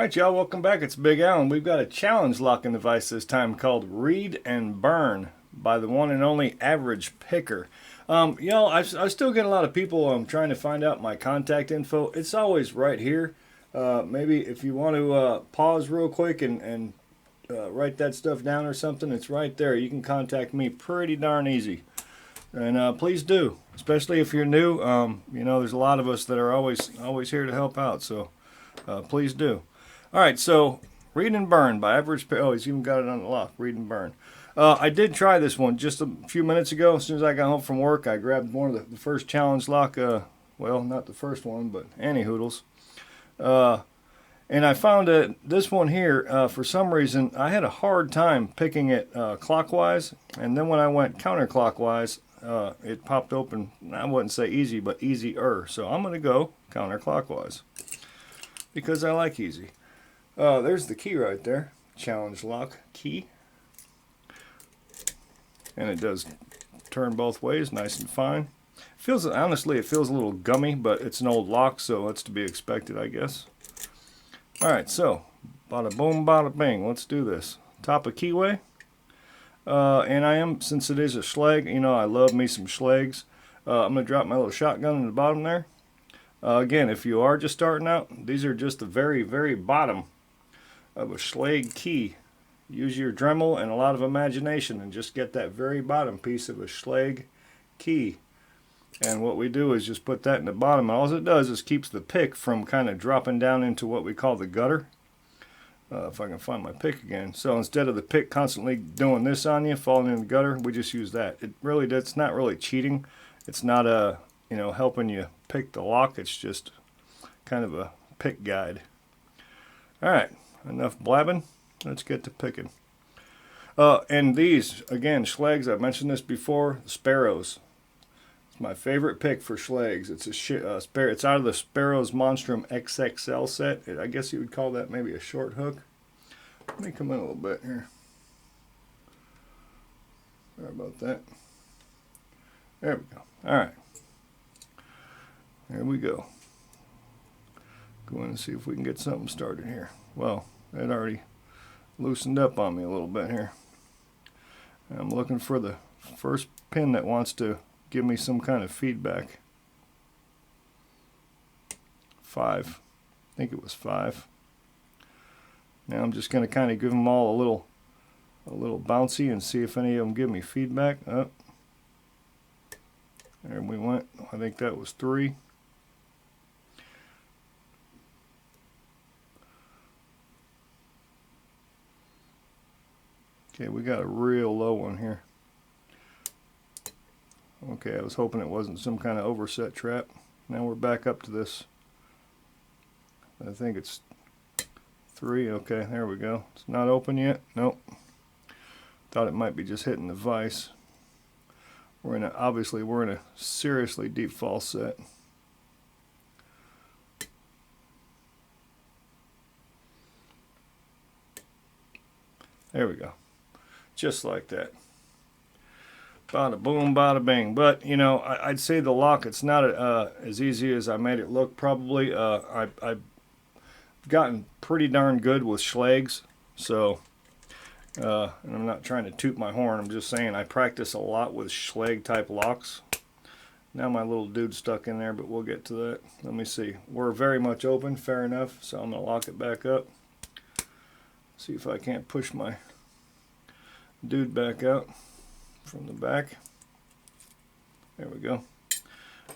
Alright y'all, welcome back. It's Big Al, and we've got a challenge locking device this time called Read and Burn by the one and only Average Picker. Y'all, I still get a lot of people trying to find out my contact info. It's always right here. Maybe if you want to pause real quick and write that stuff down or something, it's right there. You can contact me pretty darn easy. And please do, especially if you're new. You know, there's a lot of us that are always here to help out, so please do. All right, so Read and Burn by Average Picker. Oh, he's even got it on the lock. Read and Burn. I did try this one just a few minutes ago. As soon as I got home from work, I grabbed one of the first challenge lock. Well, not the first one, but anti-hoodles. And I found that this one here, for some reason, I had a hard time picking it clockwise. And then when I went counterclockwise, it popped open. I wouldn't say easy, but easier. So I'm going to go counterclockwise because I like easy. There's the key right there. Challenge lock key. And it does turn both ways, nice and fine. Honestly, it feels a little gummy, but it's an old lock, so that's to be expected, I guess. Alright, so, bada boom, bada bing. Let's do this. Top of keyway. And since it is a schleg, you know, I love me some schlegs. I'm going to drop my little shotgun in the bottom there. Again, if you are just starting out, these are just the very, very bottom of a schleg key. Use your Dremel and a lot of imagination and just get that very bottom piece of a schleg key. And what we do is just put that in the bottom. And all it does is keeps the pick from kind of dropping down into what we call the gutter. If I can find my pick again. So instead of the pick constantly doing this on you, falling in the gutter, we just use that. It's not really cheating. It's not helping you pick the lock. It's just kind of a pick guide. All right. Enough blabbing. Let's get to picking. And these, again, schlegs, I've mentioned this before, Sparrows. It's my favorite pick for schlegs. It's it's out of the Sparrows Monstrum XXL set. I guess you would call that maybe a short hook. Let me come in a little bit here. Sorry about that. There we go. All right. There we go. Go in and see if we can get something started here. Well, it already loosened up on me a little bit here. I'm looking for the first pin that wants to give me some kind of feedback. 5. I think it was 5. Now I'm just going to kind of give them all a little bouncy and see if any of them give me feedback. Oh, there we went. I think that was 3. Okay, we got a real low one here. Okay, I was hoping it wasn't some kind of overset trap. Now we're back up to this. I think it's 3. Okay, there we go. It's not open yet. Nope. Thought it might be just hitting the vise. Obviously we're in a seriously deep fall set. There we go. Just like that. Bada boom, bada bing. But, you know, I'd say the lock, it's not as easy as I made it look, probably. I've gotten pretty darn good with schlegs. So, and I'm not trying to toot my horn. I'm just saying I practice a lot with schleg type locks. Now my little dude's stuck in there, but we'll get to that. Let me see. We're very much open, fair enough. So I'm going to lock it back up. See if I can't push my dude back out from the back. There we go.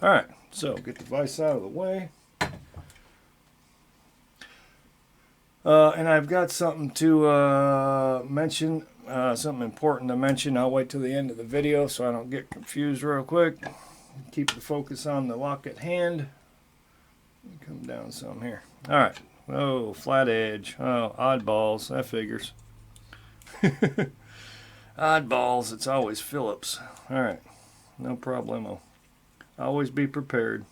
Alright, so get the vise out of the way. And I've got something to mention, something important to mention. I'll wait till the end of the video so I don't get confused real quick. Keep the focus on the lock at hand. Come down some here. Alright. Oh, flat edge. Oh, oddballs. That figures. Oddballs, it's always Phillips. Alright, no problemo. Always be prepared.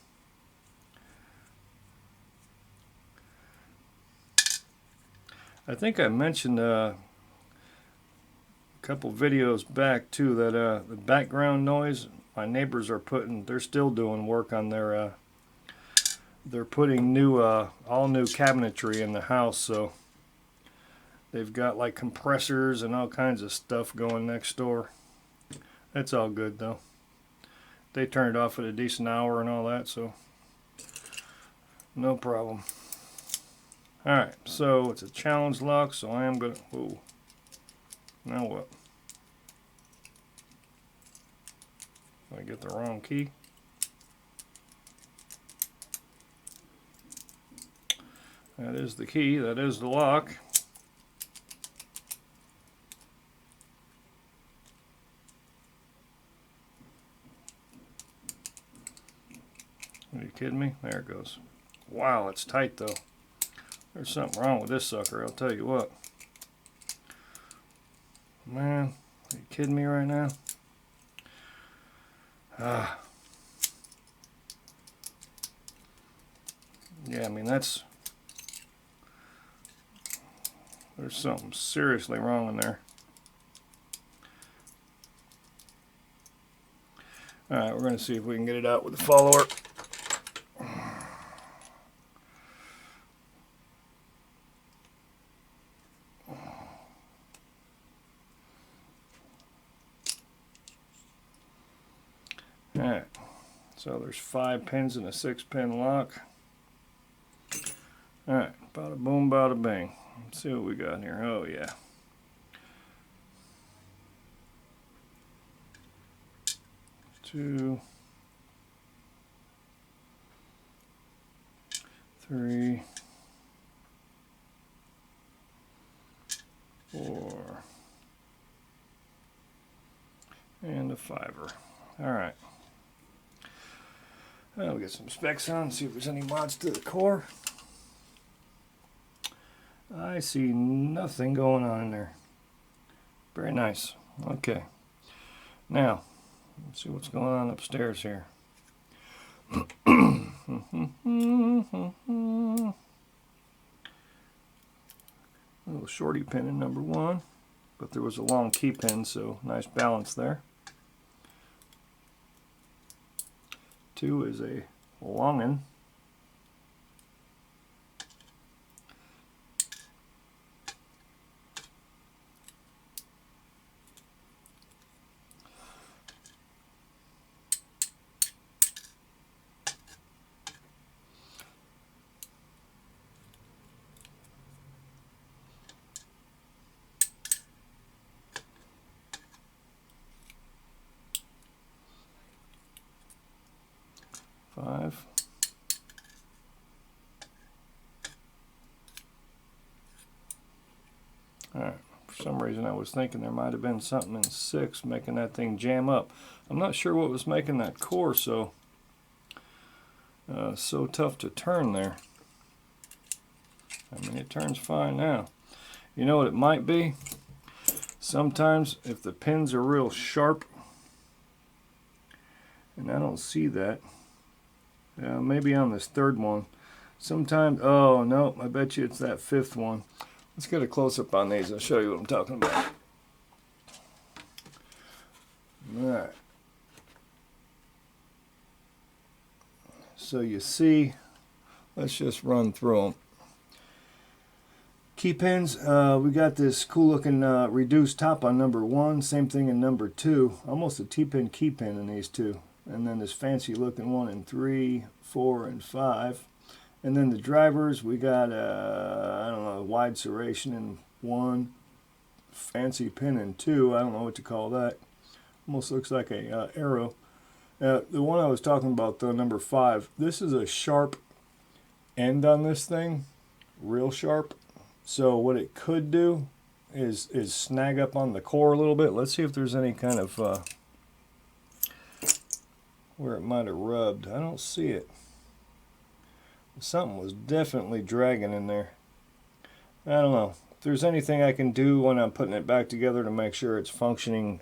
I think I mentioned a couple videos back too that the background noise, my neighbors are they're still doing work on their they're putting new all new cabinetry in the house, so they've got like compressors and all kinds of stuff going next door. That's all good though. They turned it off at a decent hour and all that, so no problem. Alright, so it's a challenge lock, so I am gonna, whoa, now what? Did I get the wrong key? That is the key, that is the lock. Are you kidding me? There it goes. Wow, it's tight though. There's something wrong with this sucker, I'll tell you what. Man, are you kidding me right now? Yeah, I mean that's... There's something seriously wrong in there. Alright, we're going to see if we can get it out with the follower. Alright, so there's 5 pins in a 6-pin lock. Alright, bada boom, bada bing. Let's see what we got here. Oh yeah. Two, 3, 4, and a 5er. Alright. We'll get some specs on, see if there's any mods to the core. I see nothing going on in there. Very nice. Okay. Now, let's see what's going on upstairs here. A little shorty pin in number 1, but there was a long key pin, so nice balance there. 2 is a longin. Five. Alright, for some reason I was thinking there might have been something in 6 making that thing jam up. I'm not sure what was making that core so tough to turn there. I mean, it turns fine now. You know what it might be? Sometimes if the pins are real sharp, and I don't see that, maybe on this 3rd one. Sometimes, oh no, I bet you it's that 5th one. Let's get a close-up on these. I'll show you what I'm talking about. Alright. So you see, let's just run through them. Key pins, we got this cool looking reduced top on number 1, same thing in number 2, almost a T-pin key pin in these 2. And then this fancy looking one in 3, 4, and 5. And then the drivers, we got I don't know, a wide serration in 1, fancy pin in 2. I don't know what to call that. Almost looks like a arrow. The one I was talking about though, number 5. This is a sharp end on this thing, real sharp. So what it could do is snag up on the core a little bit. Let's see if there's any kind of where it might have rubbed. I don't see it. Something was definitely dragging in there. I don't know. If there's anything I can do when I'm putting it back together to make sure it's functioning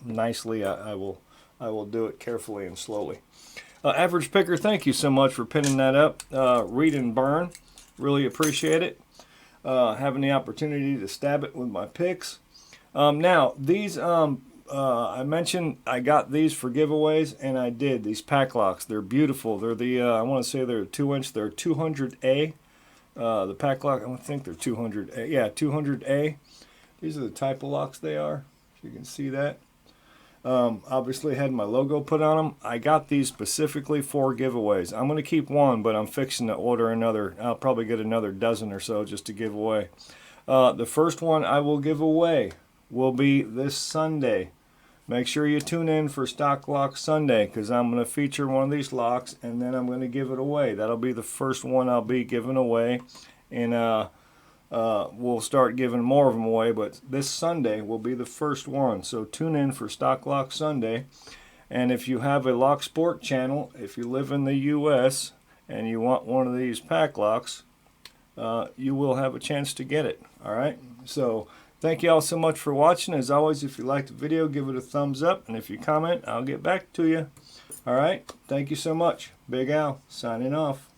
nicely, I will do it carefully and slowly. Average Picker, thank you so much for pinning that up. Read and burn. Really appreciate it. Having the opportunity to stab it with my picks. Now, these I mentioned I got these for giveaways, and I did. These pack locks, they're beautiful. They're the I want to say they're 2-inch. They're 200A. The pack lock, I think they're 200A. Yeah, 200A. These are the type of locks they are. If you can see that. Obviously had my logo put on them. I got these specifically for giveaways. I'm going to keep one, but I'm fixing to order another. I'll probably get another dozen or so just to give away. The first one I will give away will be this Sunday. Make sure you tune in for Stock Lock Sunday, because I'm going to feature one of these locks and then I'm going to give it away. That'll be the first one I'll be giving away, and we'll start giving more of them away, but this Sunday will be the first one. So tune in for Stock Lock Sunday. And if you have a Lock Sport channel, if you live in the US and you want one of these pack locks, you will have a chance to get it. Alright, so thank you all so much for watching. As always, if you liked the video, give it a thumbs up, and if you comment, I'll get back to you. Alright, thank you so much. Big Al, signing off.